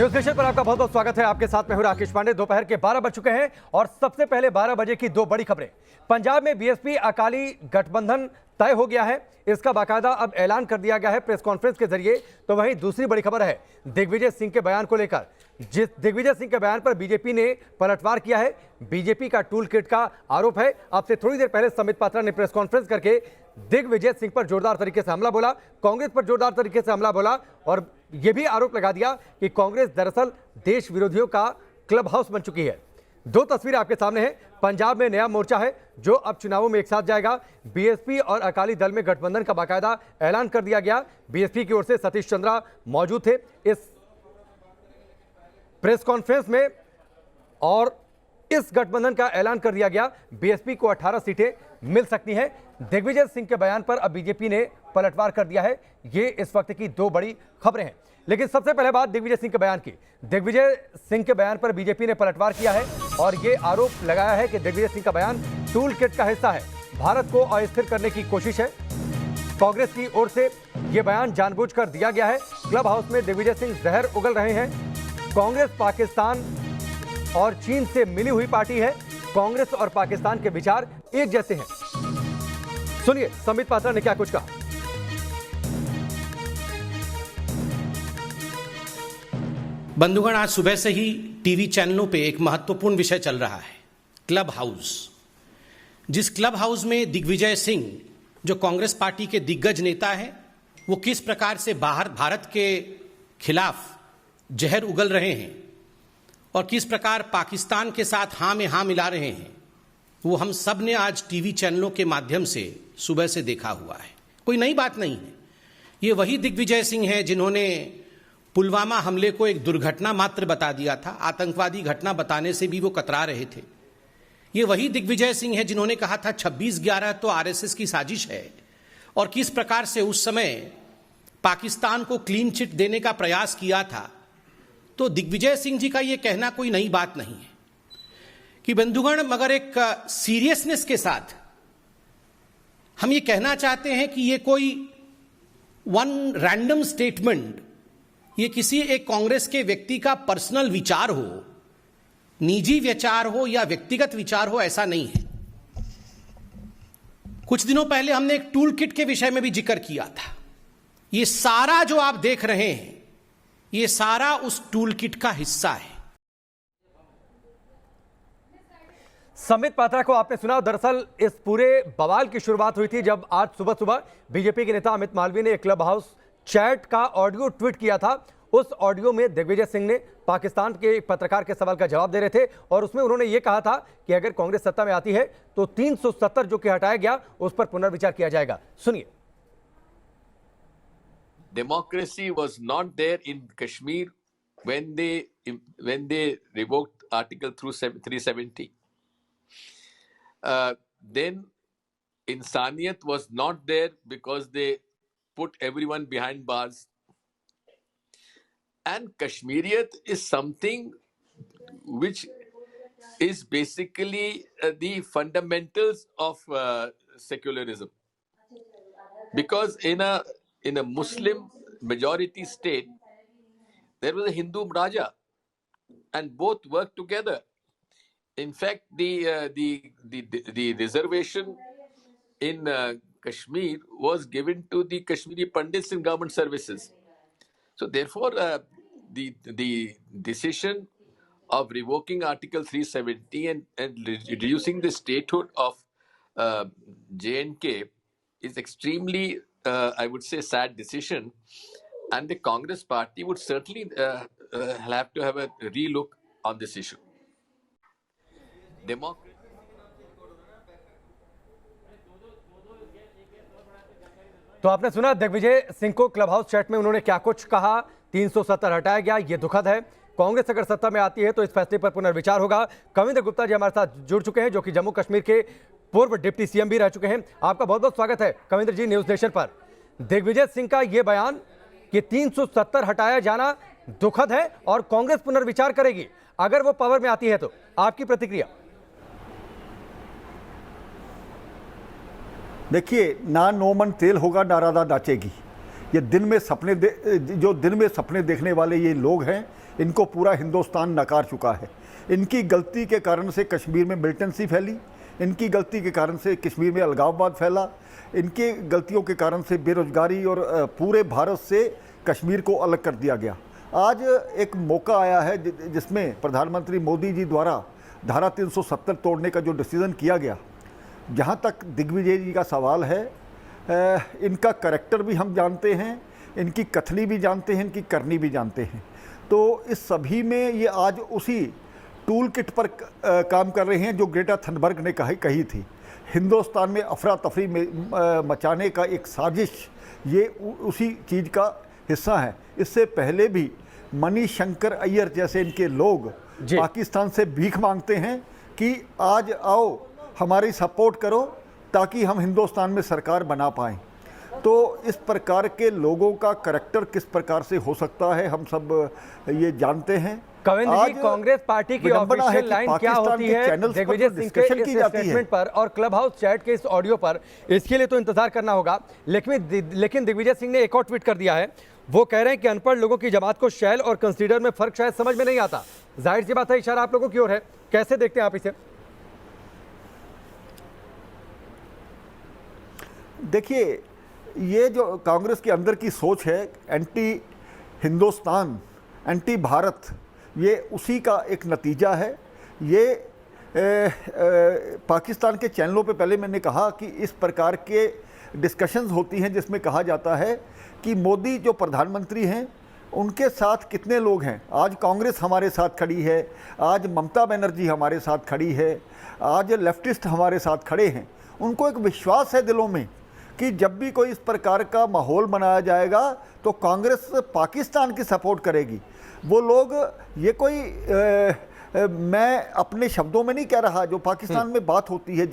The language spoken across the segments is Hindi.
न्यूज नेशन पर आपका बहुत बहुत स्वागत है। आपके साथ मैं हूं राकेश पांडे। दोपहर के 12 बज चुके हैं और सबसे पहले 12 बजे की दो बड़ी खबरें। पंजाब में बीएसपी अकाली गठबंधन तय हो गया है, इसका बाकायदा अब ऐलान कर दिया गया है प्रेस कॉन्फ्रेंस के जरिए। तो वहीं दूसरी बड़ी खबर है दिग्विजय सिंह के बयान को लेकर। जिस दिग्विजय सिंह के बयान पर बीजेपी ने पलटवार किया है, बीजेपी का टूल किट का आरोप है। अब से थोड़ी देर पहले संबित पात्रा ने प्रेस कॉन्फ्रेंस करके दिग्विजय सिंह पर जोरदार तरीके से हमला बोला, कांग्रेस पर जोरदार तरीके से हमला बोला और यह भी आरोप लगा दिया कि कांग्रेस दरअसल देश विरोधियों का क्लब हाउस बन चुकी है। दो तस्वीरें आपके सामने हैं। पंजाब में नया मोर्चा है जो अब चुनावों में एक साथ जाएगा। बीएसपी और अकाली दल में गठबंधन का बाकायदा ऐलान कर दिया गया। बीएसपी की ओर से सतीश चंद्रा मौजूद थे इस प्रेस कॉन्फ्रेंस में और इस गठबंधन का ऐलान कर दिया गया। बीएसपी को 18 सीटें मिल सकती हैं। दिग्विजय सिंह के बयान पर अब बीजेपी ने पलटवार कर दिया है। ये इस वक्त की दो बड़ी खबरें हैं। लेकिन सबसे पहले बात दिग्विजय सिंह के बयान की। दिग्विजय सिंह के बयान पर बीजेपी ने पलटवार किया है और ये आरोप लगाया है कि दिग्विजय सिंह का बयान टूल किट का हिस्सा है, भारत को अस्थिर करने की कोशिश है। कांग्रेस की ओर से यह बयान जानबूझकर दिया गया है। क्लब हाउस में दिग्विजय सिंह जहर उगल रहे हैं। कांग्रेस पाकिस्तान और चीन से मिली हुई पार्टी है। कांग्रेस और पाकिस्तान के विचार एक जैसे हैं। सुनिए संबित पात्रा ने क्या कुछ कहा। बंधुगण, आज सुबह से ही टीवी चैनलों पे एक महत्वपूर्ण विषय चल रहा है, क्लब हाउस। जिस क्लब हाउस में दिग्विजय सिंह, जो कांग्रेस पार्टी के दिग्गज नेता है, वो किस प्रकार से बाहर भारत के खिलाफ जहर उगल रहे हैं और किस प्रकार पाकिस्तान के साथ हां में हां मिला रहे हैं, वो हम सब ने आज टीवी चैनलों के माध्यम से सुबह से देखा हुआ है। कोई नई बात नहीं है। ये वही दिग्विजय सिंह है जिन्होंने पुलवामा हमले को एक दुर्घटना मात्र बता दिया था, आतंकवादी घटना बताने से भी वो कतरा रहे थे। ये वही दिग्विजय सिंह है जिन्होंने कहा था 26/11 तो आरएसएस की साजिश है और किस प्रकार से उस समय पाकिस्तान को क्लीन चिट देने का प्रयास किया था। तो दिग्विजय सिंह जी का यह कहना कोई नई बात नहीं है कि बंधुगण, मगर एक सीरियसनेस के साथ हम ये कहना चाहते हैं कि ये कोई वन रैंडम स्टेटमेंट, ये किसी एक कांग्रेस के व्यक्ति का पर्सनल विचार हो, निजी विचार हो या व्यक्तिगत विचार हो, ऐसा नहीं है। कुछ दिनों पहले हमने एक टूल किट के विषय में भी जिक्र किया था। ये सारा जो आप देख रहे हैं, ये सारा उस टूल किट का हिस्सा है। संबित पात्रा को आपने सुना। दरअसल इस पूरे बवाल की शुरुआत हुई थी जब आज सुबह सुबह बीजेपी के नेता अमित मालवीय ने एक क्लब हाउस चैट का ऑडियो ट्वीट किया था। उस ऑडियो में दिग्विजय सिंह ने पाकिस्तान के एक पत्रकार के सवाल का जवाब दे रहे थे और उसमें उन्होंने ये कहा था कि अगर कांग्रेस सत्ता में आती है तो 370 जो कि हटाया गया उस पर पुनर्विचार किया जाएगा। सुनिए। Democracy was not there in Kashmir when they revoked Article 370. Then Insaniyat was not there because they put everyone behind bars. And Kashmiriyat is something which is basically the fundamentals of secularism. Because in a Muslim majority state, there was a Hindu Raja, and both worked together. In fact, the reservation in Kashmir was given to the Kashmiri Pandits in government services. So therefore, the decision of revoking Article 370 and reducing the statehood of J&K is extremely, I would say, sad decision, and the Congress party would certainly have to have a relook on this issue. तो आपने सुना दिग्विजय सिंह को क्लब हाउस चैट में उन्होंने क्या कुछ कहा। 370 हटाया गया, ये दुखद है। कांग्रेस अगर सत्ता में आती है तो इस फैसले पर पुनर्विचार होगा। कविंद्र गुप्ता जी हमारे साथ जुड़ चुके हैं, जो कि जम्मू कश्मीर के पूर्व डिप्टी सीएम भी रह चुके हैं। आपका बहुत बहुत स्वागत है कविंद्र जी न्यूज नेशन पर। दिग्विजय सिंह का यह बयान कि 370 हटाया जाना दुखद है और कांग्रेस पुनर्विचार करेगी अगर वो पावर में आती है, तो आपकी प्रतिक्रिया? देखिए, ना नो मन तेल होगा ना राधा नाचेगी। ये दिन में सपने देखने वाले ये लोग हैं, इनको पूरा हिंदुस्तान नकार चुका है। इनकी गलती के कारण से कश्मीर में मिलिटेंसी फैली, इनकी गलती के कारण से कश्मीर में अलगाववाद फैला, इनके गलतियों के कारण से बेरोजगारी और पूरे भारत से कश्मीर को अलग कर दिया गया। आज एक मौका आया है जिसमें प्रधानमंत्री मोदी जी द्वारा धारा 370 तोड़ने का जो डिसीज़न किया गया, जहाँ तक दिग्विजय जी का सवाल है, इनका करैक्टर भी हम जानते हैं, इनकी कथनी भी जानते हैं, इनकी करनी भी जानते हैं। तो इस सभी में ये आज उसी टूल किट पर काम कर रहे हैं जो ग्रेटा थनबर्ग ने कही थी। हिंदुस्तान में अफरा तफरी मचाने का एक साजिश, ये उसी चीज़ का हिस्सा है। इससे पहले भी मणिशंकर अय्यर जैसे इनके लोग पाकिस्तान से भीख मांगते हैं कि आज आओ हमारी सपोर्ट करो ताकि हम हिंदुस्तान में सरकार बना पाएं। तो इस प्रकार के लोगों का करैक्टर किस प्रकार से हो सकता है, हम सब ये जानते हैं। कविंद्र जी, कांग्रेस पार्टी की ऑफिशियल लाइन क्या होती है दिग्विजय सिंह के इस स्टेटमेंट पर और क्लब हाउस चैट के इस ऑडियो पर? इसके लिए तो इंतजार करना होगा, लेकिन दिग्विजय सिंह ने एक और ट्वीट कर दिया है। वो कह रहे हैं कि अनपढ़ लोगों की जमात को शैल और कंसीडर में फर्क शायद समझ में नहीं आता। जाहिर सी बात है, इशारा आप लोगों की ओर है। कैसे देखते हैं आप इसे? देखिए, ये जो कांग्रेस के अंदर की सोच है, एंटी हिंदुस्तान, एंटी भारत, ये उसी का एक नतीजा है। ये पाकिस्तान के चैनलों पे पहले मैंने कहा कि इस प्रकार के डिस्कशंस होती हैं जिसमें कहा जाता है कि मोदी जो प्रधानमंत्री हैं उनके साथ कितने लोग हैं। आज कांग्रेस हमारे साथ खड़ी है, आज ममता बनर्जी हमारे साथ खड़ी है, आज लेफ्टिस्ट हमारे साथ खड़े हैं। उनको एक विश्वास है दिलों में कि जब भी कोई इस प्रकार का माहौल बनाया जाएगा तो कांग्रेस पाकिस्तान की सपोर्ट करेगी। वो लोग, ये कोई मैं अपने शब्दों में नहीं कह रहा, जो पाकिस्तान में बात होती है,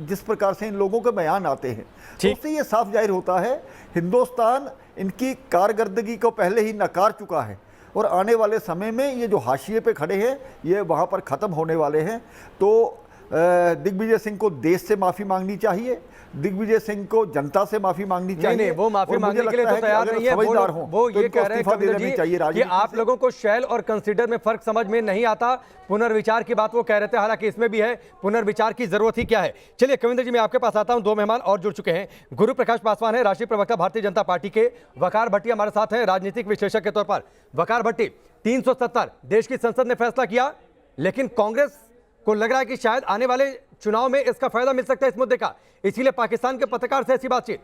जिस प्रकार से इन लोगों के बयान आते हैं, तो उससे ये साफ जाहिर होता है हिंदुस्तान इनकी कारकर्दगी को पहले ही नकार चुका है और आने वाले समय में ये जो हाशिए पे खड़े हैं ये वहाँ पर ख़त्म होने वाले हैं। तो दिग्विजय सिंह को देश से माफ़ी मांगनी चाहिए, दिग्विजय सिंह को जनता से माफी मांगनी चाहिए। नहीं, वो माफी मांगने के लिए तो तैयार नहीं है। वो ये कह रहे हैं कविंद्र जी कि आप लोगों को शैल और कंसीडर में फर्क समझ में नहीं आता। पुनर्विचार की बात वो कह रहे थे, हालांकि इसमें भी है पुनर्विचार की जरूरत ही क्या है। चलिए कविंद्र जी, मैं आपके पास आता हूं। दो मेहमान और जुड़ चुके हैं। गुरु प्रकाश पासवान है, राष्ट्रीय प्रवक्ता भारतीय जनता पार्टी के। वकार भट्टी हमारे साथ हैं, राजनीतिक विश्लेषक के तौर पर। वकार भट्टी, 370 देश की संसद ने फैसला किया, लेकिन कांग्रेस को लग रहा है कि शायद आने वाले चुनाव में इसका फायदा मिल सकता है इस मुद्दे का, इसीलिए पाकिस्तान के पत्रकार से ऐसी बातचीत।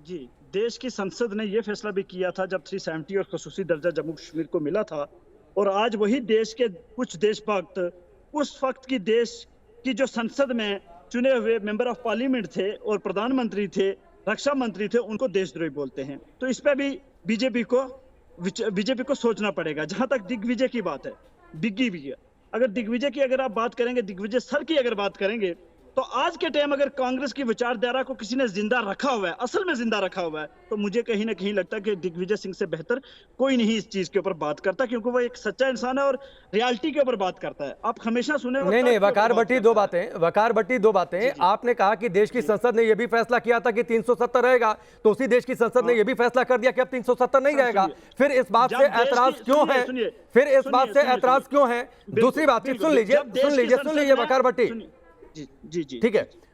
जी, देश की संसद ने यह फैसला भी किया था जब 370 और खसूसी दर्जा जम्मू कश्मीर को मिला था, और आज वही देश के कुछ देशभक्त उस वक्त की देश की जो संसद में चुने हुए मेंबर ऑफ पार्लियामेंट थे और प्रधानमंत्री थे, रक्षा मंत्री थे, उनको देशद्रोही बोलते हैं। तो इस पर भी बीजेपी को सोचना पड़ेगा। जहां तक दिग्विजय की बात है, डिग्गी भी है, अगर दिग्विजय की अगर आप बात करेंगे, दिग्विजय सर की अगर बात करेंगे, तो आज के टाइम अगर कांग्रेस की विचारधारा को किसी ने जिंदा रखा हुआ है, असल में जिंदा रखा हुआ है, तो मुझे कहीं ना कहीं लगता है कि दिग्विजय सिंह से बेहतर कोई नहीं इस चीज के ऊपर बात करता, क्योंकि वो एक सच्चा इंसान है और रियलिटी के ऊपर बात करता है। आप हमेशा सुने नहीं, वकार भट्टी दो बातें। आपने कहा कि देश की संसद ने यह भी फैसला किया था कि 370 रहेगा, तो उसी देश की संसद ने यह भी फैसला कर दिया कि अब 370 नहीं रहेगा। फिर इस बात से ऐतराज क्यों है? दूसरी बात सुन लीजिए वकार भट्टी। जी,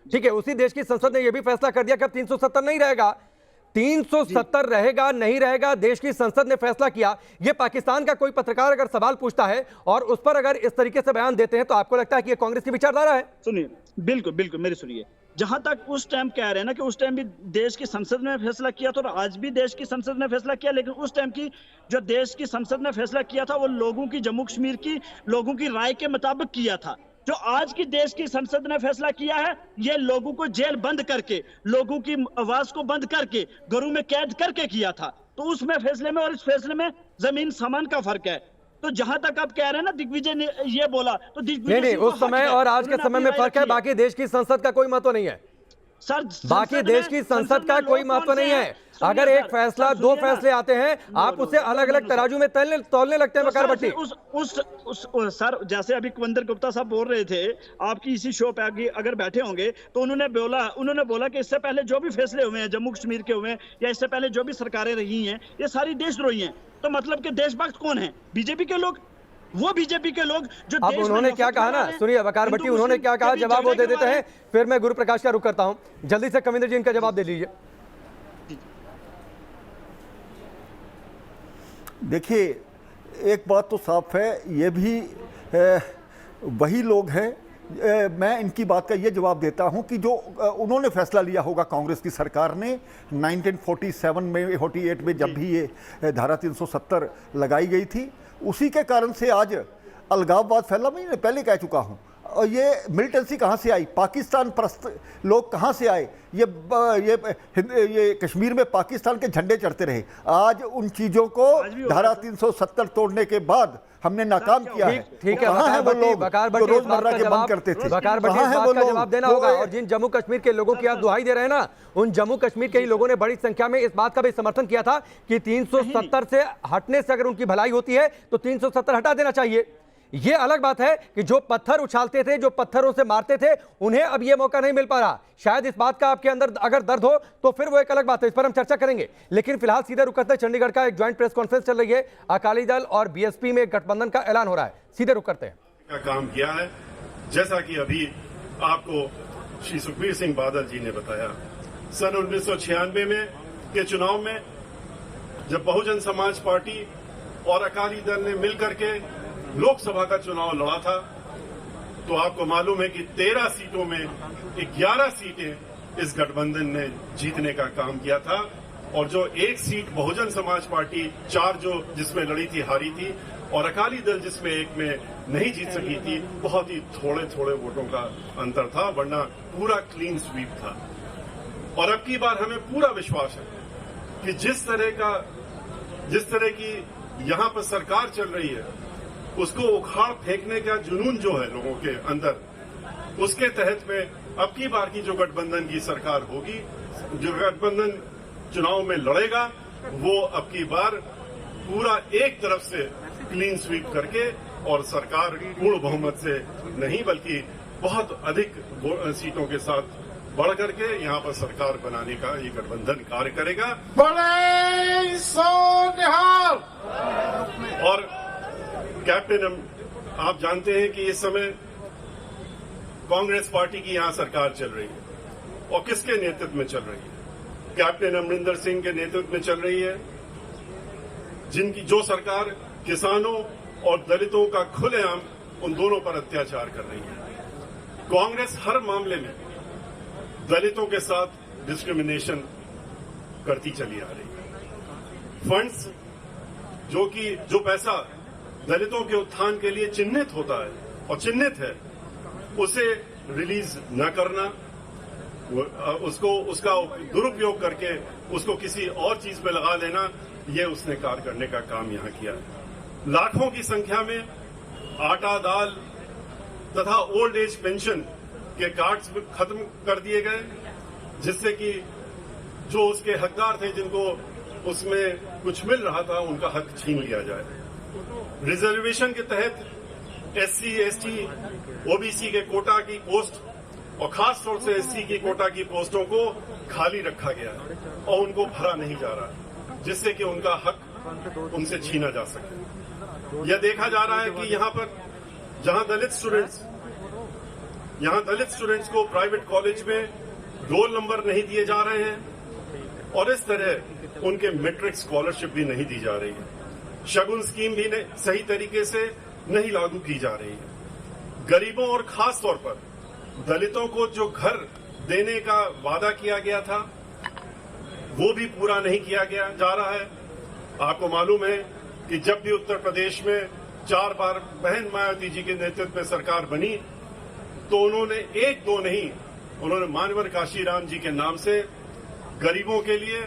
ठीक है, उसी देश की संसद ने यह भी फैसला कर दिया कि अब 370 नहीं रहेगा। 370 रहेगा नहीं रहेगा, देश की संसद ने फैसला किया। यह पाकिस्तान का कोई पत्रकार अगर सवाल पूछता है और उस पर अगर इस तरीके से बयान देते हैं, तो आपको लगता है कि यह कांग्रेस की विचारधारा है? सुनिए, बिल्कुल मेरी सुनिए। जहां तक उस टाइम कह रहे हैं ना कि उस टाइम भी देश की संसद ने फैसला किया था और आज भी देश की संसद ने फैसला किया, लेकिन उस टाइम की जो देश की संसद ने फैसला किया था वो लोगों की, जम्मू कश्मीर की लोगों की राय के मुताबिक किया था। जो आज की देश की संसद ने फैसला किया है, ये लोगों को जेल बंद करके, लोगों की आवाज को बंद करके, घरों में कैद करके किया था। तो उसमें फैसले में और इस फैसले में जमीन समान का फर्क है। तो जहां तक आप कह रहे हैं ना दिग्विजय ने ये बोला, तो दिग्विजय नहीं, उस समय और आज के समय में फर्क है, बाकी देश की संसद का कोई महत्व नहीं है। सर बाकी देश की संसद का कोई महत्व नहीं है। अगर एक फैसला, दो फैसले आते हैं, आप उसे अलग अलग तराजू में तौलने लगते हैं। बकार भट्टी, सर जैसे अभी कुंवर गुप्ता साहब बोल रहे थे, आपकी इसी शो पे अगर बैठे होंगे तो उन्होंने बोला कि इससे पहले जो भी फैसले हुए हैं जम्मू कश्मीर के हुए हैं, या इससे पहले जो भी सरकारें रही हैं, ये सारी देशद्रोही हैं। तो मतलब कि देशभक्त कौन है? बीजेपी के लोग, वो बीजेपी के लोग जो अब उन्होंने क्या कहा ना, सुनिए बकार भट्टी, उन्होंने क्या कहा, जवाब वो दे देते हैं, फिर मैं गुरु प्रकाश का रुख करता हूं। जल्दी से कविंदर जी इनका जवाब दे लीजिए। देखिए, एक बात तो साफ है, ये भी वही लोग हैं। मैं इनकी बात का ये जवाब देता हूं कि जो उन्होंने फैसला लिया होगा कांग्रेस की सरकार ने 1947 में, 48 में, जब भी ये धारा 370 लगाई गई थी, उसी के कारण से आज अलगाववाद फैला। मैं पहले कह चुका हूं। और ये मिलिटेंसी कहाँ से आई? पाकिस्तान परस्त लोग कहाँ से आए? ये कश्मीर में पाकिस्तान के झंडे चढ़ते रहे। आज उन चीज़ों को धारा 370 तोड़ने के बाद हमने नाकाम किया है। ठीक है, कहाँ है वो लोग बकार जो भट्टी रोजमर्रा के बंद करते थे? बकार भट्टी इस बात का जवाब देना होगा। और जिन जम्मू कश्मीर के लोगों की आप दुहाई दे रहे हैं ना, उन जम्मू कश्मीर के ही लोगों ने बड़ी संख्या में इस बात का भी समर्थन किया था कि 370 से हटने से अगर उनकी भलाई होती है तो 370 हटा देना चाहिए। ये अलग बात है कि जो पत्थर उछालते थे, जो पत्थरों से मारते थे, उन्हें अब ये मौका नहीं मिल पा रहा। शायद इस बात का आपके अंदर अगर दर्द हो तो फिर वो एक अलग बात है, इस पर हम चर्चा करेंगे। लेकिन फिलहाल सीधे रुक करते हैं, चंडीगढ़ का एक ज्वाइंट प्रेस कॉन्फ्रेंस चल रही है, अकाली दल और बीएसपी में गठबंधन का ऐलान हो रहा है। सीधे रुक करते हैं। का काम किया है, जैसा कि अभी आपको श्री सुखबीर सिंह बादल जी ने बताया। सन 1996 में के चुनाव में जब बहुजन समाज पार्टी और अकाली दल ने मिलकर के लोकसभा का चुनाव लड़ा था, तो आपको मालूम है कि 13 सीटों में 11 सीटें इस गठबंधन ने जीतने का काम किया था। और जो एक सीट बहुजन समाज पार्टी 4 जो जिसमें लड़ी थी, हारी थी, और अकाली दल जिसमें एक में नहीं जीत सकी थी, बहुत ही थोड़े थोड़े वोटों का अंतर था, वरना पूरा क्लीन स्वीप था। और अब की बार हमें पूरा विश्वास है कि जिस तरह की यहां पर सरकार चल रही है, उसको उखाड़ फेंकने का जुनून जो है लोगों के अंदर, उसके तहत में अब की बार की जो गठबंधन की सरकार होगी, जो गठबंधन चुनाव में लड़ेगा, वो अब की बार पूरा एक तरफ से क्लीन स्वीप करके और सरकार पूर्ण बहुमत से नहीं बल्कि बहुत अधिक सीटों के साथ बढ़ करके यहां पर सरकार बनाने का ये गठबंधन कार्य करेगा। बड़े सोनिहाल। और कैप्टन, आप जानते हैं कि इस समय कांग्रेस पार्टी की यहां सरकार चल रही है, और किसके नेतृत्व में चल रही है? कैप्टन अमरिंदर सिंह के नेतृत्व में चल रही है, जो सरकार किसानों और दलितों का खुलेआम उन दोनों पर अत्याचार कर रही है। कांग्रेस हर मामले में दलितों के साथ डिस्क्रिमिनेशन करती चली आ रही है। फंड्स जो पैसा दलितों के उत्थान के लिए चिन्हित होता है और चिन्हित है, उसे रिलीज न करना, उसका दुरुपयोग करके उसको किसी और चीज में लगा देना, ये उसने कार्य करने का काम यहां किया है। लाखों की संख्या में आटा, दाल तथा ओल्ड एज पेंशन के कार्ड्स खत्म कर दिए गए, जिससे कि जो उसके हकदार थे, जिनको उसमें कुछ मिल रहा था, उनका हक छीन लिया जाए। रिजर्वेशन के तहत एससी, एसटी, ओबीसी के कोटा की पोस्ट और खास तौर से एससी की कोटा की पोस्टों को खाली रखा गया और उनको भरा नहीं जा रहा, जिससे कि उनका हक उनसे छीना जा सके। यह देखा जा रहा है कि यहां पर जहां दलित स्टूडेंट्स को प्राइवेट कॉलेज में रोल नंबर नहीं दिए जा रहे हैं, और इस तरह उनके मैट्रिक स्कॉलरशिप भी नहीं दी जा रही है। शगुन स्कीम भी सही तरीके से नहीं लागू की जा रही है। गरीबों और खास तौर पर दलितों को जो घर देने का वादा किया गया था, वो भी पूरा नहीं किया जा रहा है। आपको मालूम है कि जब भी उत्तर प्रदेश में 4 बार बहन मायावती जी के नेतृत्व में सरकार बनी, तो उन्होंने 1-2 नहीं, उन्होंने मानवर काशीराम जी के नाम से गरीबों के लिए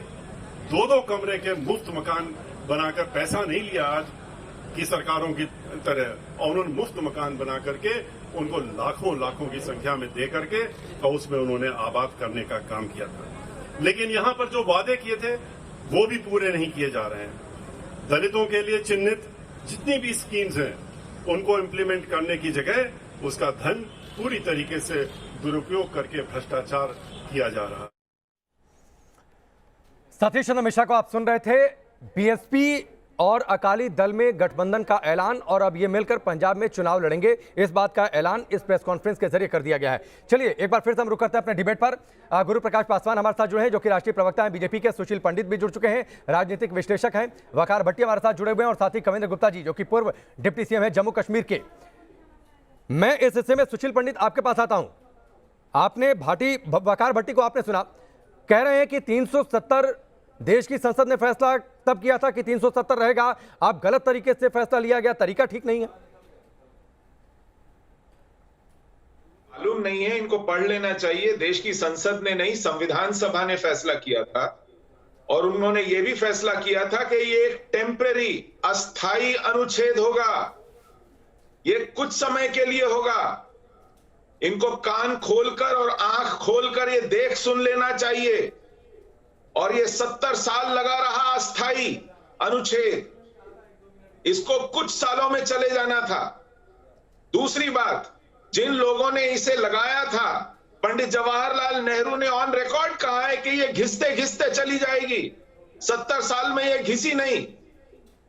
2-2 कमरे के मुफ्त मकान बनाकर, पैसा नहीं लिया आज की सरकारों की तरह, और उन्होंने मुफ्त मकान बना करके उनको लाखों लाखों की संख्या में दे करके और उसमें उन्होंने आबाद करने का काम किया था। लेकिन यहां पर जो वादे किए थे वो भी पूरे नहीं किए जा रहे हैं। दलितों के लिए चिन्हित जितनी भी स्कीम्स हैं उनको इम्प्लीमेंट करने की जगह उसका धन पूरी तरीके से दुरुपयोग करके भ्रष्टाचार किया जा रहा है। सतीश चंद्र मिश्रा को आप सुन रहे थे। बीएसपी और अकाली दल में गठबंधन का ऐलान और अब ये मिलकर पंजाब में चुनाव लड़ेंगे, इस बात का ऐलान इस प्रेस कॉन्फ्रेंस के जरिए कर दिया गया है। चलिए एक बार फिर से हम रुक करते हैं अपने डिबेट पर। गुरु प्रकाश पासवान हमारे साथ जुड़े हैं, जो कि राष्ट्रीय प्रवक्ता हैं बीजेपी के। सुशील पंडित भी जुड़ चुके हैं, राजनीतिक विश्लेषक हैं। वकार भट्टी हमारे साथ जुड़े हुए हैं और साथ ही कविंद्र गुप्ता जी, जो कि पूर्व डिप्टी सीएम है जम्मू कश्मीर के। मैं इस हिस्से में सुशील पंडित आपके पास आता हूं। आपने वकार भट्टी को आपने सुना, कह रहे हैं कि 370 देश की संसद ने फैसला तब किया था कि 370 रहेगा, आप गलत तरीके से फैसला लिया गया, तरीका ठीक नहीं है। मालूम नहीं है, इनको पढ़ लेना चाहिए। देश की संसद ने नहीं, संविधान सभा ने फैसला किया था और उन्होंने ये भी फैसला किया था कि ये एक टेम्परेरी अस्थाई अनुच्छेद होगा, ये कुछ समय के लिए होगा। इनको कान खोलकर और आंख खोलकर ये देख सुन लेना चाहिए। और ये 70 साल लगा रहा अस्थाई अनुच्छेद, इसको कुछ सालों में चले जाना था। दूसरी बात, जिन लोगों ने इसे लगाया था, पंडित जवाहरलाल नेहरू ने ऑन रिकॉर्ड कहा है कि ये घिसते घिसते चली जाएगी, 70 साल में ये घिसी नहीं।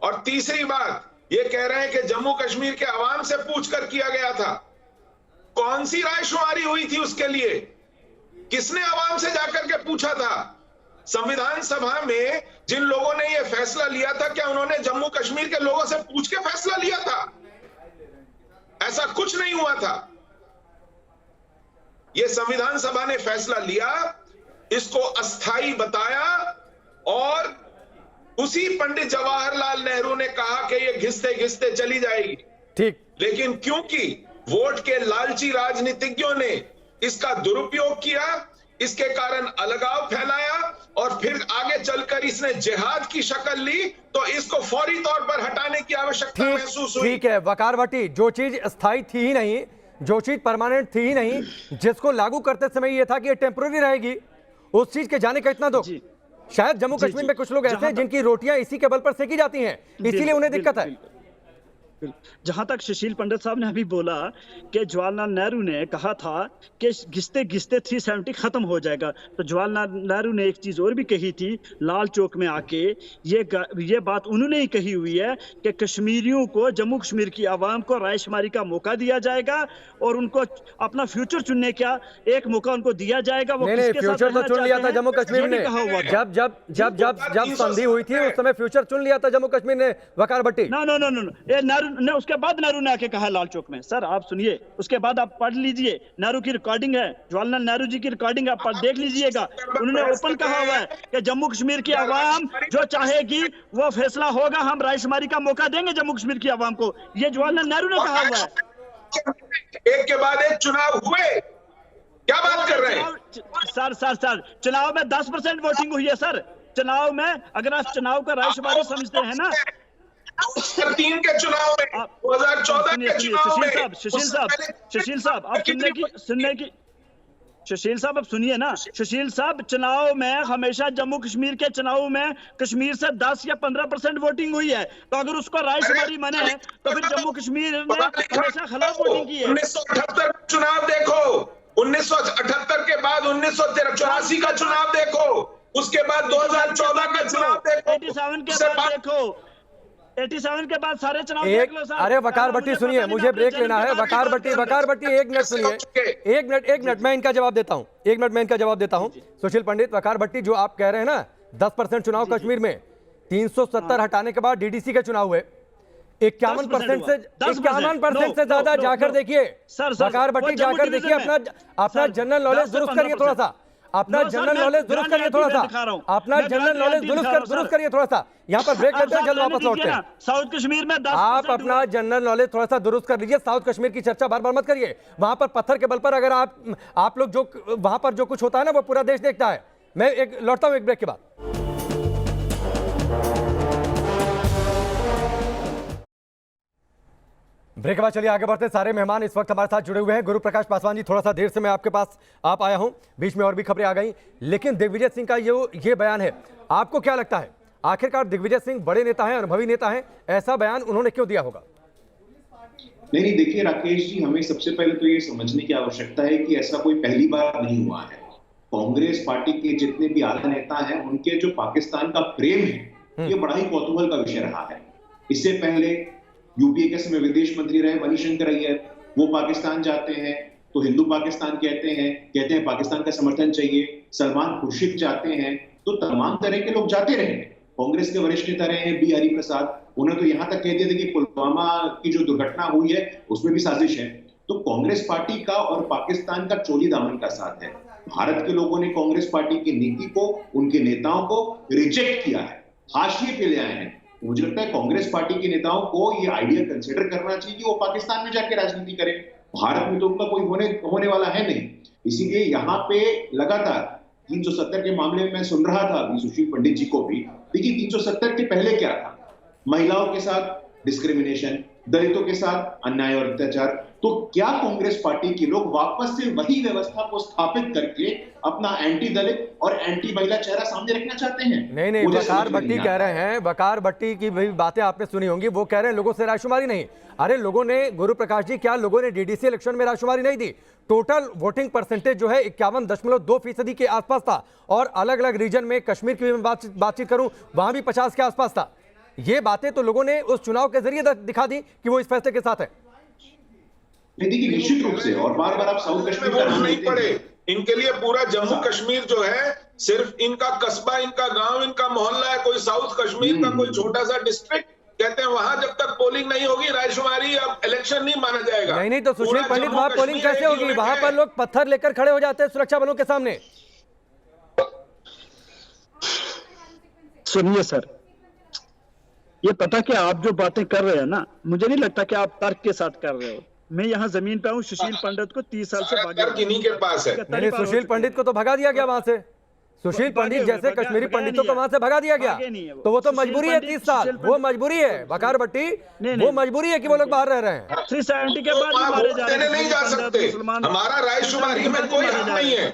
और तीसरी बात, ये कह रहे हैं कि जम्मू कश्मीर के अवाम से पूछकर किया गया था। कौन सी रायशुमारी हुई थी उसके लिए? किसने अवाम से जाकर के पूछा था? संविधान सभा में जिन लोगों ने यह फैसला लिया था, क्या उन्होंने जम्मू कश्मीर के लोगों से पूछ के फैसला लिया था? ऐसा कुछ नहीं हुआ था। यह संविधान सभा ने फैसला लिया, इसको अस्थाई बताया और उसी पंडित जवाहरलाल नेहरू ने कहा कि यह घिसते घिसते चली जाएगी। ठीक। लेकिन क्योंकि वोट के लालची राजनीतिज्ञों ने इसका दुरुपयोग किया, इसके कारण अलगाव फैलाया और फिर आगे चलकर इसने जिहाद की शक्ल ली, तो इसको फौरी तौर पर हटाने की आवश्यकता महसूस हुई। ठीक है वकार भट्टी, जो चीज स्थायी थी ही नहीं, जो चीज परमानेंट थी ही नहीं, जिसको लागू करते समय ये था कि ये टेम्पररी रहेगी, उस चीज के जाने का इतना दुख। शायद जम्मू कश्मीर में कुछ लोग ऐसे हैं जिनकी रोटियां इसी के बल पर सेकी जाती हैं, इसीलिए उन्हें दिक्कत है। जहां तक सुशील पंडित साहब ने अभी बोला कि जवाहरलाल नेहरू ने कहा था कि घिसते घिसते 370 खत्म हो जाएगा, तो जवाहरलाल नेहरू ने एक चीज और भी कही थी लाल चौक में आके, ये बात उन्होंने ही कही हुई है कि कश्मीरियों को, जम्मू कश्मीर की आवाम को रायशुमारी का मौका दिया जाएगा और उनको अपना फ्यूचर चुनने का एक मौका उनको दिया जाएगा। वो नहीं, फ्यूचर तो चुन लिया था जम्मू कश्मीर ने, जब जब जब जब जब संधि हुई थी उस समय फ्यूचर चुन लिया था जम्मू कश्मीर ने। वकार भट्टी नो, ने उसके बाद नेहरू ने आके कहा लाल चौक में। सर आप सुनिए, उसके बाद आप पढ़ लीजिए, नेहरू की रिकॉर्डिंग है, जवाहरलाल नेहरू जी की रिकॉर्डिंग आप देख लीजिएगा। उन्होंने ओपन कहा हुआ है कि जम्मू कश्मीर की आवाम जो चाहेगी वो फैसला होगा, हम रायशुमारी का मौका देंगे जम्मू कश्मीर की आवाम को। ये जवाहरलाल नेहरू ने कहा हुआ है। एक के बाद एक चुनाव हुए, क्या बात कर रहे हैं सर? चुनाव में 10% वोटिंग हुई है सर। चुनाव में अगर आप चुनाव का रायशुमारी समझते हैं ना, 2003 के चुनाव में, 2014 के चुनाव में, सुशील साहब आप सुनिए ना। सुशील साहब, चुनाव में हमेशा जम्मू कश्मीर के चुनाव में कश्मीर से 10 या 15% वोटिंग हुई है, तो अगर उसको रायशुमारी माने तो फिर जम्मू कश्मीर ने हमेशा खिलाफ वोटिंग की है। 1978 चुनाव देखो, 1978 के बाद 1984 का चुनाव देखो, उसके बाद 2014 का चुनाव देखो, 87 के बाद देखो, 87 के बाद सारे चुनाव देख लो साहब। अरे वकार भट्टी सुनिए, मुझे ब्रेक लेना है। वकार भट्टी एक मिनट सुनिए, एक मिनट मैं इनका जवाब देता हूं, 1 मिनट मैं इनका जवाब देता हूं। सुशील पंडित, वकार भट्टी जो आप कह रहे हैं ना 10% चुनाव कश्मीर में, 370 हटाने के बाद डीडीसी के चुनाव हुए, 51% से ज्यादा। जाकर देखिए वकार भट्टी, जाकर देखिए, अपना जनरल नॉलेज दुरुस्त करिए थोड़ा सा, अपना जनरल नॉलेज दुरुस्त करिए थोड़ा सा, अपना जनरल नॉलेज दुरुस्त करिए थोड़ा सा। यहाँ पर ब्रेक लेते हैं, जल्द वापस लौटते हैं। साउथ कश्मीर में आप अपना जनरल नॉलेज थोड़ा सा दुरुस्त कर लीजिए, साउथ कश्मीर की चर्चा बार बार मत करिए। वहां पर पत्थर के बल पर अगर आप लोग जो वहां पर जो कुछ होता है ना वो पूरा देश देखता है। मैं लौटता हूं एक ब्रेक के बाद। ब्रेक के बाद चलिए आगे बढ़ते हैं। सारे मेहमान इस वक्त हमारे साथ जुड़े हुए हैं। गुरु प्रकाश पासवान जी, थोड़ा सा देर से मैं आपके पास आप आया हूं, बीच में और भी खबरें आ गई, लेकिन दिग्विजय सिंह का ये बयान है, आपको क्या लगता है आखिरकार दिग्विजय सिंह बड़े नेता हैं, अनुभवी नेता हैं, ऐसा बयान उन्होंने क्यों दिया होगा? नहीं, देखिए राकेश जी, हमें सबसे पहले तो ये समझने की आवश्यकता है कि ऐसा कोई पहली बार नहीं हुआ है। कांग्रेस पार्टी के जितने भी आला नेता हैं, उनके जो पाकिस्तान का प्रेम है, ये बड़ा ही कौतूहल का विषय रहा है। इससे पहले यूपीए के समय विदेश मंत्री रहे मणिशंकर अय्यर, वो पाकिस्तान जाते हैं तो हिंदू पाकिस्तान कहते हैं पाकिस्तान का समर्थन चाहिए। सलमान खुर्शीद जाते हैं, तो तमाम तरह के लोग जाते रहे। कांग्रेस के वरिष्ठ नेता रहे हैं बी हरि प्रसाद, उन्होंने तो यहां तक कह दिया था कि पुलवामा की जो दुर्घटना हुई है उसमें भी साजिश है। तो कांग्रेस पार्टी का और पाकिस्तान का चोली दामन का साथ है। भारत के लोगों ने कांग्रेस पार्टी की नीति को, उनके नेताओं को रिजेक्ट किया है, हाशिए पे ले आए हैं। मुझे लगता है कांग्रेस पार्टी के नेताओं को ये आइडिया कंसिडर करना चाहिए कि वो पाकिस्तान में जाके राजनीति करें। भारत में तो उनका कोई होने वाला है नहीं। इसीलिए यहाँ पे लगातार 370 के मामले में मैं सुन रहा था अभी सुशील पंडित जी को भी। देखिए 370 के पहले क्या था, महिलाओं के साथ डिस्क्रिमिनेशन, दलितों के साथ अन्याय और अत्याचार। तो क्या कांग्रेस पार्टी के लोग वापस से वही व्यवस्था को स्थापित करके अपना एंटी दलित और एंटी महिला चेहरा सामने रखना चाहते हैं? नहीं, वकार भट्टी कह रहे हैं, वकार भट्टी की भी बातें आपने सुनी होंगी, वो कह रहे हैं लोगों से रायशुमारी नहीं। अरे लोगों ने, गुरु प्रकाश जी, क्या लोगों ने डीडीसी इलेक्शन में रायशुमारी नहीं दी? टोटल वोटिंग परसेंटेज जो है 51.2% के आसपास था, और अलग अलग रीजन में, कश्मीर की भी बातचीत करूं, वहां भी 50 के आसपास था। ये बातें तो लोगों ने उस चुनाव के जरिए दिखा दी कि वो इस फैसले के साथ है। देखिए निश्चित रूप से, और बार बार आप साउथ कश्मीर का नाम नहीं लेते पड़े, हैं। इनके लिए पूरा जम्मू कश्मीर जो है सिर्फ इनका कस्बा, इनका गांव, इनका मोहल्ला है। कोई साउथ कश्मीर का कोई छोटा सा डिस्ट्रिक्ट, कहते हैं वहां जब तक पोलिंग नहीं होगी रायशुमारी, अब इलेक्शन नहीं माना जाएगा। नहीं तो सुशील पंडित, वहां पोलिंग कैसे होगी? वहां पर लोग पत्थर लेकर खड़े हो जाते हैं सुरक्षा बलों के सामने। सुनिए सर, ये पता कि आप जो बातें कर रहे हैं ना, मुझे नहीं लगता कि आप तर्क के साथ कर रहे हो। मैं यहाँ जमीन पे हूँ, सुशील पंडित को 30 साल से तर्क इन्हीं के पास है। नहीं, सुशील पंडित को तो भगा दिया गया वहां से। सुशील पंडित जैसे कश्मीरी पंडितों को वहां से भगा दिया गया, तो वो तो मजबूरी है। 30 साल वो मजबूरी है, वकार भट्टी, वो मजबूरी है कि वो लोग बाहर रह रहे हैं। 370 के बाद मारे जा रहे हैं, नहीं जा सकते। हमारा रायशुमारी में कोई हक नहीं है,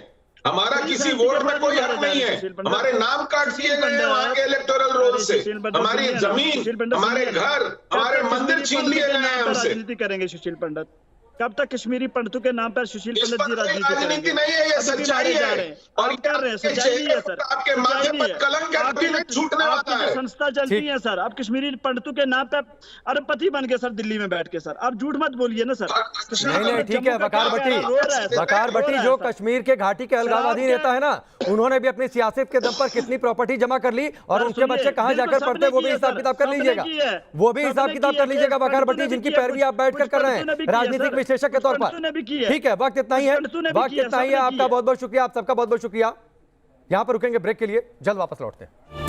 हमारा किसी वोट में कोई हक नहीं है। हमारे नाम काट दिए गए हैं वहां के इलेक्टोरल रोल से, हमारी जमीन, हमारे घर, हमारे मंदिर छीन लिए गए हैं हमसे। राजनीति करेंगे सुशील पंडित? कब तक कश्मीरी पंडितों के नाम पर सुशील पंडित जी राजनीति नहीं है, ये सच्चाई है। और कर रहे हैं, सच्चाई है सर, आपके माथे पर कलंक है, छूटने वाला है। संस्था चलती है सर, आप कश्मीरी पंडितों के नाम पे अरबपति बन गए सर दिल्ली में बैठ के। सर आप झूठ मत बोलिए ना सर। नहीं, ठीक है वकार भट्टी जो कश्मीर के घाटी के अलगाववादी नेता है ना, उन्होंने भी अपनी सियासत के दम पर कितनी प्रॉपर्टी जमा कर ली, और उनके बच्चे कहाँ जाकर पढ़ते हैं वो भी हिसाब किताब कर लीजिएगा, वो भी हिसाब किताब कर लीजिएगा वकार भट्टी, जिनकी पैरवी आप बैठकर कर रहे हैं राजनीतिक विश्लेषक के तौर पर। ठीक है, वक्त इतना ही है, आपका बहुत बहुत शुक्रिया, आप सबका बहुत बहुत शुक्रिया। यहां पर रुकेंगे ब्रेक के लिए, जल्द वापस लौटते हैं।